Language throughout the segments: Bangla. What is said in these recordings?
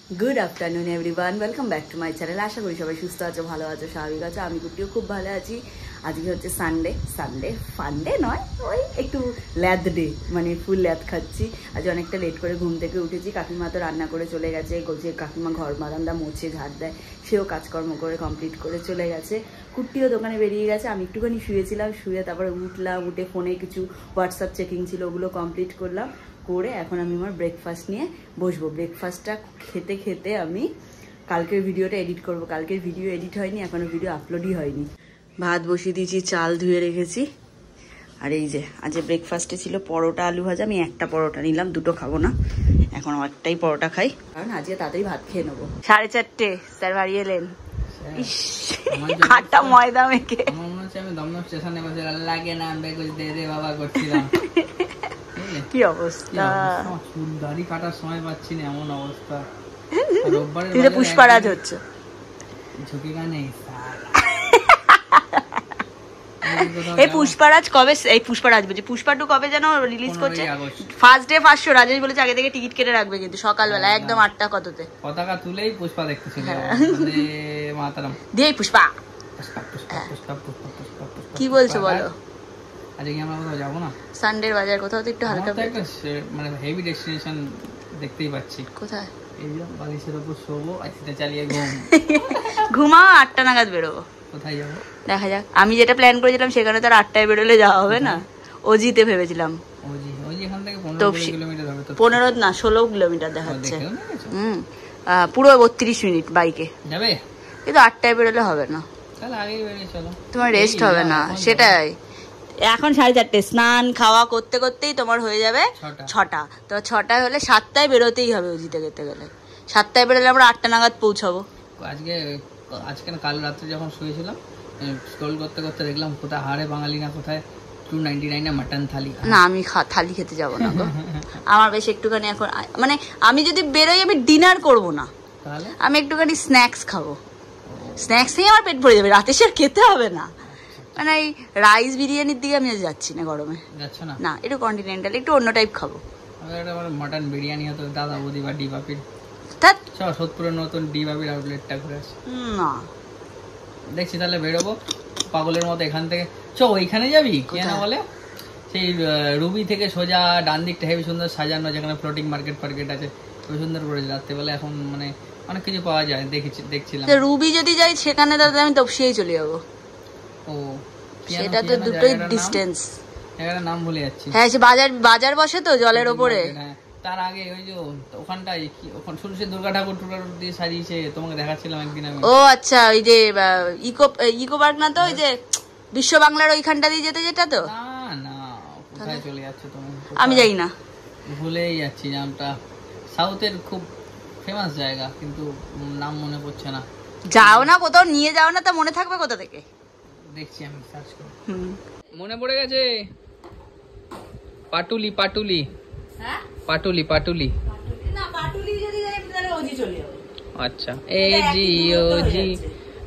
Good afternoon everyone welcome back to my channel. आशा करी सबाई सुस्थ आछो भालो आछो स्वाभाविक आछो। आमी कुटिও खूब भालो आছি। আজকে হচ্ছে সানডে সানডে ফান্ডে নয় ওই একটু ল্যাদ ডে মানে ফুল ল্যাদ খাচ্ছি। আজ অনেকটা লেট করে ঘুম থেকে উঠেছি। কাকিমা তো রান্না করে চলে গেছে। গোছে কাকিমা ঘর বারান্দা মোছে ঝাড় দেয়, সেও কাজকর্ম করে কমপ্লিট করে চলে গেছে। কুট্টিও দোকানে বেরিয়ে গেছে। আমি একটুখানি শুয়েছিলাম, শুয়ে তারপরে উঠলাম, উঠে ফোনে কিছু হোয়াটসঅ্যাপ চেকিং ছিল ওগুলো কমপ্লিট করলাম করে এখন আমি আমার ব্রেকফাস্ট নিয়ে বসবো। ব্রেকফাস্টটা খেতে খেতে আমি কালকের ভিডিওটা এডিট করব। কালকের ভিডিও এডিট হয়নি, এখনো ভিডিও আপলোডই হয়নি। ভাত বসিয়ে দিয়েছি, চাল ধুয়ে রেখেছি। আর এই যে আজ ব্রেকফাস্টে ছিল পরোটা আলু ভাজা। আমি একটা পরোটা নিলাম, দুটো খাবো না, এখন একটাই পরোটা খাই কারণ আজকে তাড়াতাড়ি ভাত খেয়ে নেবো। 4:30 স্যার বাড়ি এলেন। আটা ময়দা মেখে আমি দমদম স্টেশনে বসে লাগে না বাবা করছিলাম। কি অবস্থা, চুল দাড়ি কাটার সময় পাচ্ছি না, এমন অবস্থা। তুই তো পুষ্পারাজ হচ্ছে ঝুঁকি গানে। এই পুষ্পারাজ কবে, এই পুষ্পারাজ বলছি পুষ্পা 2 কবে যেন রিলিজ করছে? First day first show. Rajesh বলেছে আগে থেকে টিকিট কেটে রাখবে, কিন্তু সকালবেলা একদম 8টা কততে পতাকা তুলেই পুষ্পা দেখতে চলে যাবে। মাতারাম দিয়ে পুষ্পা কি বলছো বলো? আজকে কি আমরা কোথাও যাবো না? সানডের বাজার কোথাও তো একটু হালকা মানে হেভি ডেস্টিনেশন দেখতেই পাচ্ছি। কোথায়? এই যে বালিশের উপর শোবো, আইসিটা চালিয়ে ঘুমাও, 8টা নাগাদ বেরোবো। কোথায় যাবো দেখা যাক। আমি যেটা প্ল্যান করেছিলাম সেখানে তো আর 8টায় বেরোলে যাওয়া হবে না। ওজিতে ভেবেছিলাম। ওজি এখান থেকে 15 কিলোমিটার হবে তো। 15 না 16 কিলোমিটার দেখাচ্ছে। পুরো 32 মিনিট বাইকে যাবে, কিন্তু 8টায় বেরোলে হবে না। তাহলে আগেই বেরিয়ে চলো, তোমার রেস্ট হবে না। সেটাই, এখন 4:30 স্নান খাওয়া করতে করতেই তোমার হয়ে যাবে 6টা। তো 6টায় হলে 7টায় বেরোতেই হবে ওজিতে যেতে গেলে। 7টায় বেরোলে আমরা 8টা নাগাদ পৌঁছাবো। আজকে না কাল রাত্রে যখন শুয়েছিলাম স্ক্রল করতে করতে দেখলাম কোথায় হাড়ে বাঙালি না কোথায় 299 মাটন থালি। না আমি থালি খেতে যাব না গো। আমার বেশ একটুখানি এখন মানে আমি যদি বেরোই আমি ডিনার করব না, তাহলে আমি একটুখানি স্ন্যাক্স খাবো। স্ন্যাক্স খেয়ে আমার পেট ভরে যাবে, রাতে সে আর খেতে হবে না। মানে এই রাইস বিরিয়ানির দিকে আমি যাচ্ছি না গরমে। যাচ্ছ না? না, একটু কন্টিনেন্টাল একটু অন্য টাইপ খাবো। মাটন বিরিয়ানি হতো দাদা বৌদি বা ডি বাপির। সোদপুরের নতুন ডি বাপির আউটলেটটা ঘুরে আসি না দেখছি। তাহলে বেরোবো পাগলের মতো এখান থেকে। ওইখানে যাবি কে না বলে, সেই রুবি থেকে সোজা ডান দিকটা হেবি সুন্দর সাজানো, যেখানে ফ্লোটিং মার্কেট ফার্কেট আছে, খুবই সুন্দর করেছে রাত্রেবেলা। এখন মানে অনেক কিছু পাওয়া যায় দেখছিলাম। রুবি যদি যাই সেখানে তাহলে আমি তপসিয়াই চলে যাবো। ও সেটা তো দুটোই ডিস্টেন্স, এখানে নাম ভুলে যাচ্ছি। হ্যাঁ সে বাজার বসে তো জলের ওপরে। তার আগে ওই যে ওখানটায় ওখান শুনছে দুর্গা ঠাকুর দিয়ে সাজিয়েছে, তোমাকে দেখাচ্ছিলাম একদিন আমি। ও আচ্ছা, ওই যে ইকো পার্ক না তো, ওই যে বিশ্ব বাংলার ওইখানটা দিয়ে যেতে যেটা তো। না না কোথায় চলে যাচ্ছে তুমি? আমি জানি না, ভুলেই যাচ্ছি নামটা। সাউথের খুব ফেমাস জায়গা, কিন্তু নাম মনে পড়ছে না। যাও না কোথাও, নিয়ে যাও না, তা মনে থাকবে কোথা থেকে? দেখছি আমি সার্চ করে। মনে পড়ে গেছে, পাটুলি পাটুলি। হ্যাঁ পাটুলি পাটুলি না, পাটুলি যদি যাই তাহলে ওজি চলে যাবে। আচ্ছা এজি ওজি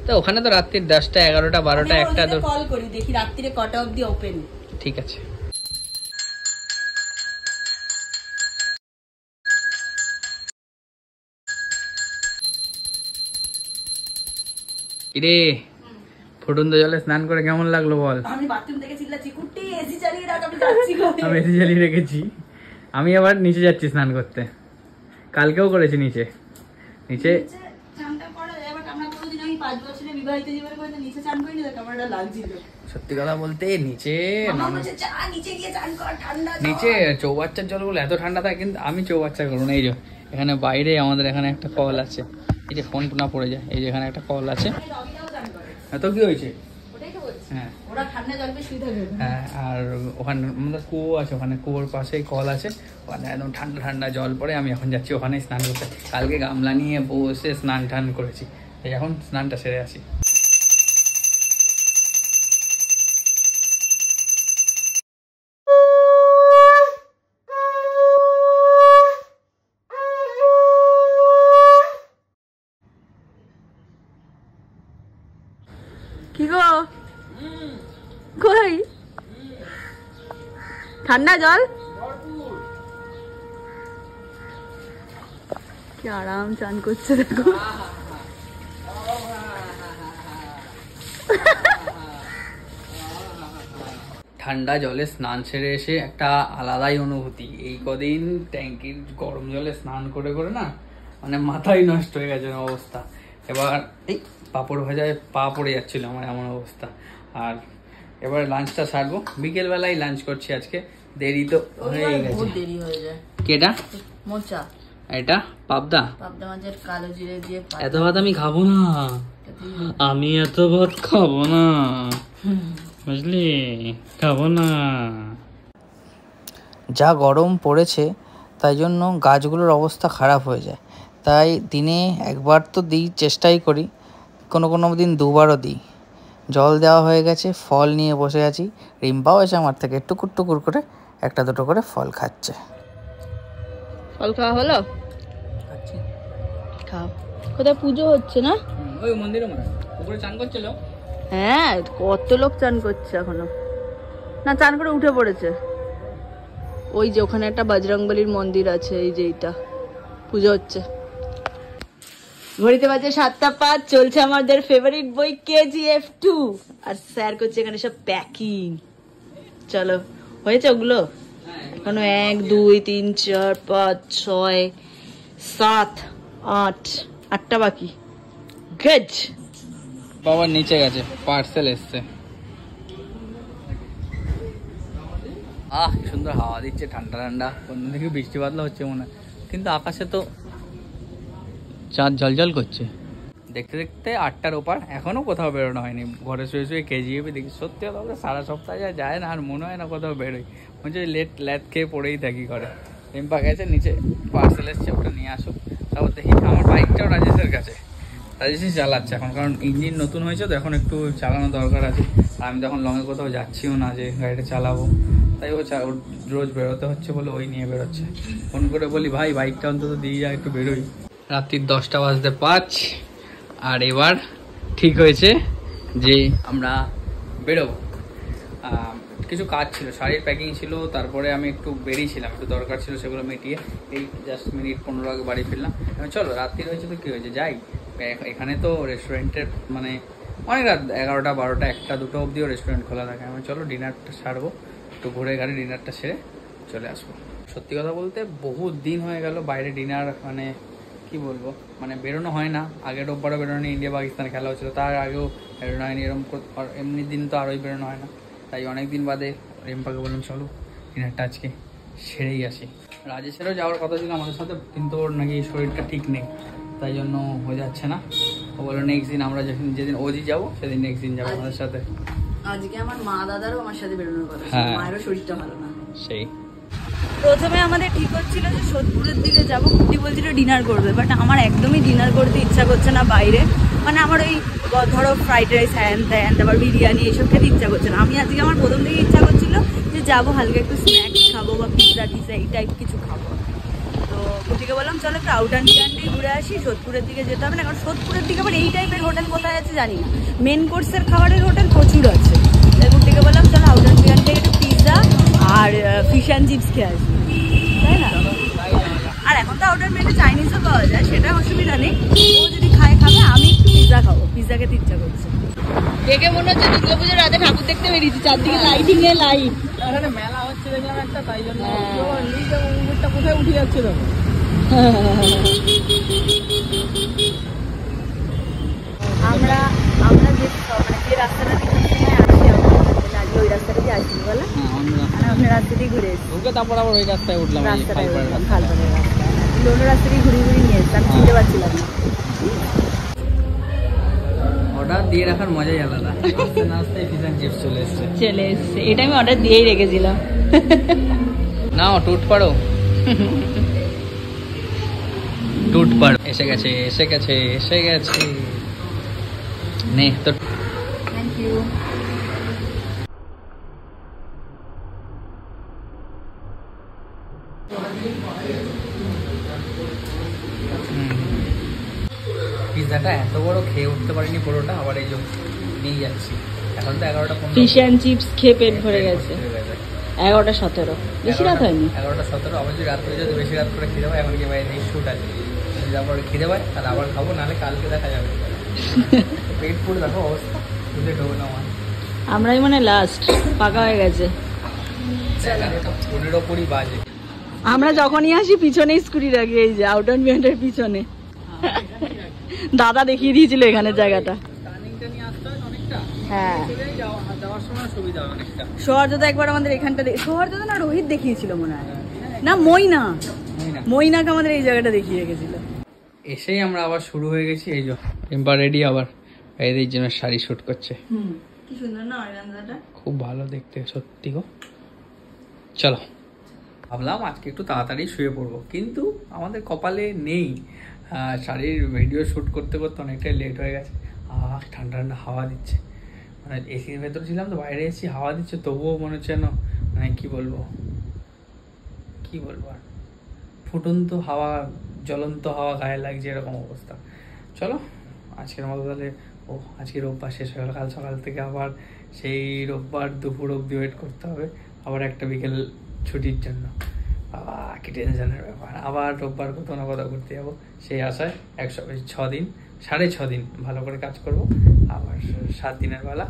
তো ওখানে তো রাত্রি 10টা 11টা 12টা 1টা তো কল করি দেখি রাত্রিরে কটা অবধি ওপেন। ঠিক আছে। কিরে ফুটন্ত জলে স্নান করে কেমন লাগলো বল? আমি বাথরুম থেকে চিল্লাচ্ছি কুট্টি এসি চালিয়ে রাখ, আমি যাচ্ছি গো। আমি এসি চালিয়ে রেখেছি। আমি আবার নিচে যাচ্ছি স্নান করতে। কালকেও করেছি নিচে সত্যি কথা বলতে নিচে চৌবাচ্চার জলগুলো এত ঠান্ডা থাকে, কিন্তু আমি চৌবাচ্চা করবো না। এই যে এখানে বাইরে আমাদের এখানে একটা কল আছে, এই যে ফোন না পড়ে যায়, এই যে এখানে একটা কল আছে। এত কি হয়েছে? হ্যাঁ হ্যাঁ, আর ওখানে আমাদের কুয়ো আছে, ওখানে কুয়োর পাশেই কল আছে, ওখানে একদম ঠান্ডা ঠান্ডা জল পড়ে। আমি এখন যাচ্ছি ওখানে স্নান করতে। কালকে গামলা নিয়ে বসে স্নান টান করেছি, এই এখন স্নানটা সেরে আসি। কি গো কই ঠান্ডা জল? কি আরাম চান করছে দেখো। ঠান্ডা জলে স্নান সেরে এসে একটা আলাদাই অনুভূতি। এই কদিন ট্যাঙ্কির গরম জলে স্নান করে করে না মানে মাথাই নষ্ট হয়ে গেছে অবস্থা। এবার এই পাঁপড় ভাজায় পা পড়ে যাচ্ছিল আমার, এমন অবস্থা। আর এবার লাঞ্চটা সারবো, বিকেল বেলায় লাঞ্চ করছি আজকে, দেরি তো হয়ে গেছে। দেরি হয়ে যায়। কেটা মোচা, এটা পাবদা মাছের কালো জিরে দিয়ে। এত ভাত আমি খাবো না, আমি এত ভাত খাবো না, বুঝলি, খাবো না। যা গরম পড়েছে তাই জন্য গাছগুলোর অবস্থা খারাপ হয়ে যায়, তাই দিনে একবার তো দিই, চেষ্টাই করি, কোনো কোনো দিন দুবারও দিই। জল দেওয়া হয়ে গেছে, ফল নিয়ে বসে আছি। রিম্পাও এসে আমার থেকে টুকুর টুকুর করে একটা দুটো করে ফল খাচ্ছে। ফল খাওয়া হলো? খাও। কোথায় পুজো হচ্ছে না? ওই মন্দিরে মনে হয় উপরে চান করছিল। হ্যাঁ, কত লোক চান করছে এখনো। না, চান করে উঠে পড়েছে। ওই যে ওখানে একটা বজরংবলীর মন্দির আছে, এই যে এইটা পুজো হচ্ছে। ঘড়িতে বাজে 7:05, চলছে আমাদের ফেভারিট বই KGF 2, আর স্যার করছে এখানে সব প্যাকিং। চলো, হয়েছে ওগুলো? এখনো 1 2 3 4 5 6 7 8 8টা বাকি। গুড। বাবা নিচে গেছে, পার্সেল এসছে। কি সুন্দর হাওয়া দিচ্ছে, ঠান্ডা ঠান্ডা। কোন দিকে বৃষ্টি বাদলা হচ্ছে মনে হয়, কিন্তু আকাশে তো চাঁদ ঝলঝল করছে। দেখতে দেখতে 8টার ওপার, এখনো কোথাও বেরোনো হয়নি। ঘরে শুয়ে শুয়ে KGF দেখি। সত্যি কথা বলতে সারা সপ্তাহে যায় না, আর মনে হয় না কোথাও বেরোই। মনে হচ্ছে ল্যাদ খেয়ে পড়েই থাকি ঘরে। রিম্পা গেছে নিচে, পার্সেল এসছে, ওটা নিয়ে আসুক। তারপর দেখি আমার বাইকটাও রাজেশের কাছে, রাজেশই চালাচ্ছে এখন, কারণ ইঞ্জিন নতুন হয়েছে তো এখন একটু চালানো দরকার আছে। আর আমি তখন লংয়ে কোথাও যাচ্ছিও না যে গাড়িটা চালাবো, তাই ও রোজ বেরোতে হচ্ছে বলে ওই নিয়ে বেরোচ্ছে। ফোন করে বলি ভাই বাইকটা অন্তত দিয়ে যা, একটু বেরোই। রাত্রির 10:05, আর এবার ঠিক হয়েছে যে আমরা বেরোবো। কিছু কাজ ছিল, শাড়ির প্যাকিং ছিল, তারপরে আমি একটু বেরিয়েছিলাম, একটু দরকার ছিল, সেগুলো মিটিয়ে এই জাস্ট মিনিট 15 আগে বাড়ি ফিরলাম। চলো রাত্রি হয়েছে তো কী হয়েছে, যাই। এখানে তো রেস্টুরেন্টের মানে অনেক রাত, 11টা 12টা 1টা 2টো অবধিও রেস্টুরেন্ট খোলা থাকে। আমি চলো ডিনারটা সারবো, একটু ঘুরে ঘাড়ে ডিনারটা সেরে চলে আসবো। সত্যি কথা বলতে বহুত দিন হয়ে গেল বাইরে ডিনার, মানে কি বলবো, মানে বেরোনো হয় না। আগের রোববারও বেরোনো, ইন্ডিয়া পাকিস্তান খেলা হচ্ছিল, তার আগেও বেরোনো হয়নি এরকম। এমনি দিন তো আরোই বেরোনো হয় না, তাই অনেক দিন বাদে রিম্পাকে বললাম চলো ডিনারটা আজকে সেরেই আসি। রাজেশেরও যাওয়ার কথা ছিল আমাদের সাথে, কিন্তু ওর নাকি শরীরটা ঠিক নেই, তাই জন্য হয়ে যাচ্ছে না। ও বললো নেক্সট দিন আমরা যেদিন ওজি যাবো সেদিন নেক্সট দিন যাবো আমাদের সাথে। আজকে আমার মা দাদারও আমার সাথে বেরোনোর কথা, মায়েরও শরীরটা ভালো না। সেই প্রথমে আমাদের ঠিক হচ্ছিল যে সোদপুরের দিকে যাবো, কুটি বলছিল ডিনার করবে, বাট আমার একদমই ডিনার করতে ইচ্ছা করছে না বাইরে। মানে আমার ওই ধরো ফ্রাইড রাইস হ্যান ত্যান, তারপর বিরিয়ানি এইসব খেতে ইচ্ছা করছে না। আমি আজকে আমার প্রথম থেকে ইচ্ছা করছিল যে যাবো হালকা একটু স্ন্যাক্স খাবো বা পিৎজা টিজা এই টাইপ কিছু খাবো। তো কুটিকে বললাম চলো একটু আউটার নিয়ান্ডি ঘুরে আসি, সোদপুরের দিকে যেতে হবে না, কারণ সোদপুরের দিকে আবার এই টাইপের হোটেল কোথায় আছে জানি না। মেন কোর্সের খাবারের হোটেল প্রচুর আছে। তাই কুটিকে বললাম চলো আউটার নিয়ান্ডি একটু পিৎজা আর ফিশ অ্যান্ড চিপস খেয়ে আসি, তাই না? আর এখন তো আউটার মেনু চাইনিজও পাওয়া যায়, সেটা অসুবিধা নেই। ও যদি খাবে, আমি একটু পিৎজা খাবো, পিৎজা খেতে ইচ্ছা করছে। দেখে মনে হচ্ছে দুর্গা পুজোর রাতে ঠাকুর দেখতে বেরিয়েছি, চারদিকে লাইটিং এ লাইট। এখানে মেলা হচ্ছে দেখলাম একটা, তাই জন্য কোথায় উঠে যাচ্ছে দেখো। আমরা যে রাস্তাটা আসি, ওই রাস্তাটা দিয়ে আসি বলো, আমরা রাস্তা দিয়ে ঘুরে এসেছি, তারপর আবার ওই রাস্তায় উঠলাম, রাস্তাটায় উঠলাম, খালপাড়ের রাস্তা। অন্য রাস্তা দিয়ে ঘুরিয়ে ঘুরিয়ে নিয়ে এসছি, আমি চিনতে পারছিলাম না। অর্ডার দিয়ে রাখার মজাই আলাদা। নাস্তায় ফিশ অ্যান্ড চিপস চলে এসছে। এটা আমি অর্ডার দিয়েই রেখেছিলাম। নাও টুট পারো, টুট পারো। এসে গেছে নে তো। Thank you. পিৎজাটা এত বড় খেয়ে উঠতে পারিনি পুরোটা, আবার এই জন্য নিয়ে যাচ্ছি। এখন তো 11টা 15। ফিশ অ্যান্ড চিপস খেয়ে পেট ভরে গেছে। 11টা 17, বেশি রাত হয়নি। 11টা 17, আবার যদি রাত হয়ে যায় বেশি রাত করে খেয়ে যাবো। এখন কি বাইরে শ্যুট আছে, তারপরে খেতে পাই আর আবার খাবো, নাহলে কালকে দেখা যাবে। পেট পুরো দেখো অবস্থা, বুঝে ঢোক না আমার। আমরাই মানে লাস্ট পাকা হয়ে গেছে। 15-20 বাজে। আমরা যখনই আসি পিছনে স্কুটি রাখি, এই যে আউট অ্যান্ড বিয়ন্ডের পিছনে। দাদা দেখিয়ে দিয়েছিল এখানে জায়গাটা। হ্যাঁ, সৌহার্দ্য একবার আমাদের এখানটা, সৌহার্দ্য না রোহিত দেখিয়েছিল মনে হয়, না মইনাকে আমাদের এই জায়গাটা দেখিয়ে রেখেছিল। এসেই আমরা আবার শুরু হয়ে গেছি। এই যে রিম্পা রেডি, আবার এদের জন্য শাড়ি শুট করছে। কি সুন্দর না অর্গানজাটা, খুব ভালো দেখতে সত্যি গো। চলো, ভাবলাম আজকে একটু তাড়াতাড়ি শুয়ে পড়বো, কিন্তু আমাদের কপালে নেই। শাড়ির ভিডিও শ্যুট করতে করতে অনেকটাই লেট হয়ে গেছে। ঠান্ডা ঠান্ডা হাওয়া দিচ্ছে, মানে এসির ভেতর ছিলাম তো, বাইরে এসি হাওয়া দিচ্ছে, তবুও মনে হচ্ছে যেন মানে কি বলবো আর ফুটন্ত হাওয়া, জ্বলন্ত হাওয়া গায়ে লাগছে, এরকম অবস্থা। চলো আজকের মতো তাহলে, আজকে রোববার শেষ হয়ে গেল, কাল সকাল থেকে আবার সেই রোববার দুপুর অব্দি ওয়েট করতে হবে, আবার একটা বিকেল ছুটির জন্য। বাবা কি টেনশনের ব্যাপার, আবার রোববার কোথাও না কোথাও ঘুরতে যাবো, সেই আশায় 6 দিন 6.5 দিন ভালো করে কাজ করব, আবার 7 দিনের বেলা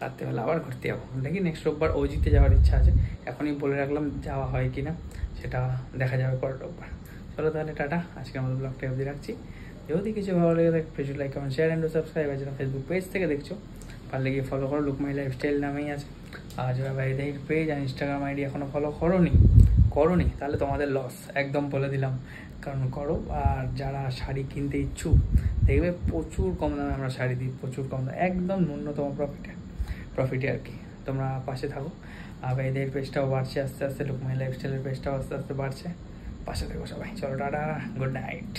রাত্রেবেলা আবার ঘুরতে যাবো। দেখি নেক্সট রোববার অজিতে যাওয়ার ইচ্ছা আছে, এখনই বলে রাখলাম, যাওয়া হয় কিনা সেটা দেখা যাবে পরের রোববার। চলো তাহলে টাটা, আজকে আমাদের ব্লগটা অবধি রাখছি। যদি কিছু ভালো লেগে থাকে please like comment share and subscribe. আছে না ফেসবুক পেজ থেকে দেখছো, পারলে গিয়ে ফলো করো, লুক মাই লাইফস্টাইল নামেই আছে। আর যারা বাইরে পেজ আর ইনস্টাগ্রাম আইডি এখনও ফলো করোনি তাহলে তোমাদের লস, একদম বলে দিলাম, কারণ করো। আর যারা শাড়ি কিনতে ইচ্ছুক, দেখবে প্রচুর কম দামে আমরা শাড়ি দিই, প্রচুর কম দামে, একদম ন্যূনতম প্রফিটে আর কি। তোমরা পাশে থাকো। আর এদের পেজটাও বাড়ছে আস্তে আস্তে, লুক মাই লাইফস্টাইলের পেজটাও আস্তে আস্তে বাড়ছে, পাশে থাকো সবাই। চলো টাটা, গুড নাইট।